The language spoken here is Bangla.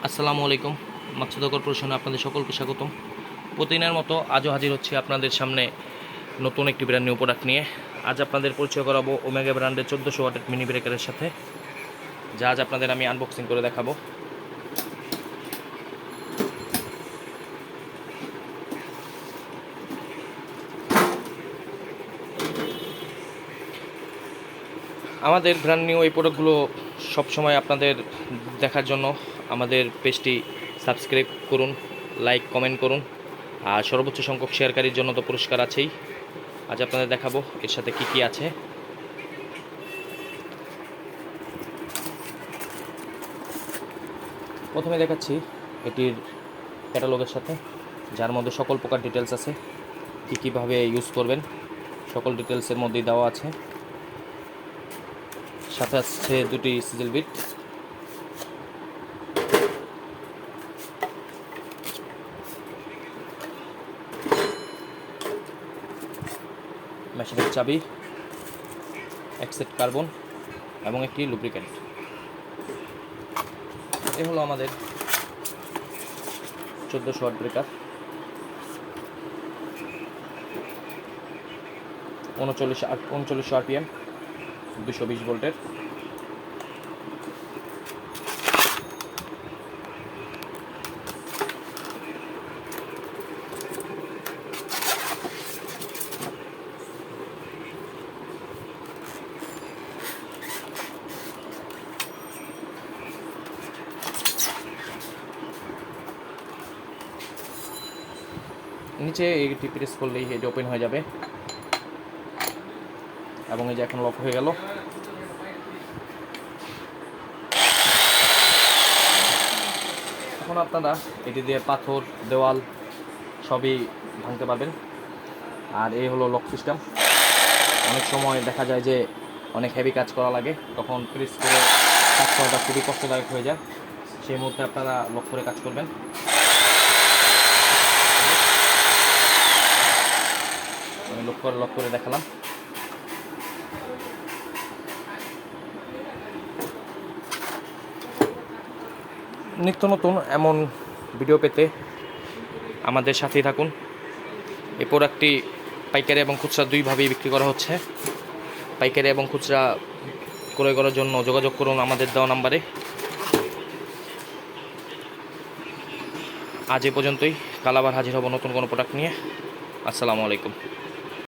আসসালামু আলাইকুম। মাকসুদা কর্পোরেশনে আপনাদের সকলকে স্বাগতম। প্রতিদিনের মতো আজও হাজির হচ্ছি আপনাদের সামনে নতুন একটি ব্র্যান্ড নিউ প্রোডাক্ট নিয়ে। আজ আপনাদের পরিচয় করাবো ওমেগা ব্র্যান্ডের 1400 ওয়াটের মিনি ব্রেকারের সাথে, যা আজ আপনাদের আমি আনবক্সিং করে দেখাবো। আমাদের ব্র্যান্ড নিউ এই প্রোডাক্টগুলো সবসময় আপনাদের দেখার জন্য আমাদের পেজটি সাবস্ক্রাইব করুন, লাইক কমেন্ট করুন, আর সর্বোচ্চ সংখ্যক শেয়ারকারীর জন্য তো পুরস্কার আছেই। আজ আপনাদের দেখাবো এর সাথে কি কি আছে। প্রথমে দেখাচ্ছি এটির ক্যাটালগের সাথে, যার মধ্যে সকল প্রকার ডিটেলস আছে, কীভাবে ইউজ করবেন সকল ডিটেলসের মধ্যেই দেওয়া আছে। সাথে আছে দুটি সিজেল বিট, মেশিনের চাবি, এক সেট কার্বন এবং একটি লুব্রিক্যান্ট। এ হলো আমাদের 1400 ওয়াট ব্রেকার, 3900 আরপিএম, 220 ভোল্টের। নিচে এইটি প্রেস করলেই এটি ওপেন হয়ে যাবে এবং এই যে এখন লক হয়ে গেল। এখন আপনারা এটি দিয়ে পাথর, দেওয়াল সবই ভাঙতে পারবেন। আর এই হলো লক সিস্টেম। অনেক সময় দেখা যায় যে অনেক হেভি কাজ করা লাগে, তখন প্রেস করে কাজ করাটা খুবই কষ্টদায়ক হয়ে যায়। সেই মুহূর্তে আপনারা লক করে কাজ করবেন। আমি লক করে দেখালাম। নিত্য নতুন এমন ভিডিও পেতে আমাদের সাথেই থাকুন। এই প্রোডাক্টটি পাইকারি এবং খুচরা দুইভাবেই বিক্রি করা হচ্ছে। পাইকারি এবং খুচরা ক্রয় করার জন্য যোগাযোগ করুন আমাদের দেওয়া নাম্বারে। আজ এ পর্যন্তই। কাল আবার হাজির হব নতুন কোনো প্রোডাক্ট নিয়ে। আসসালামু আলাইকুম।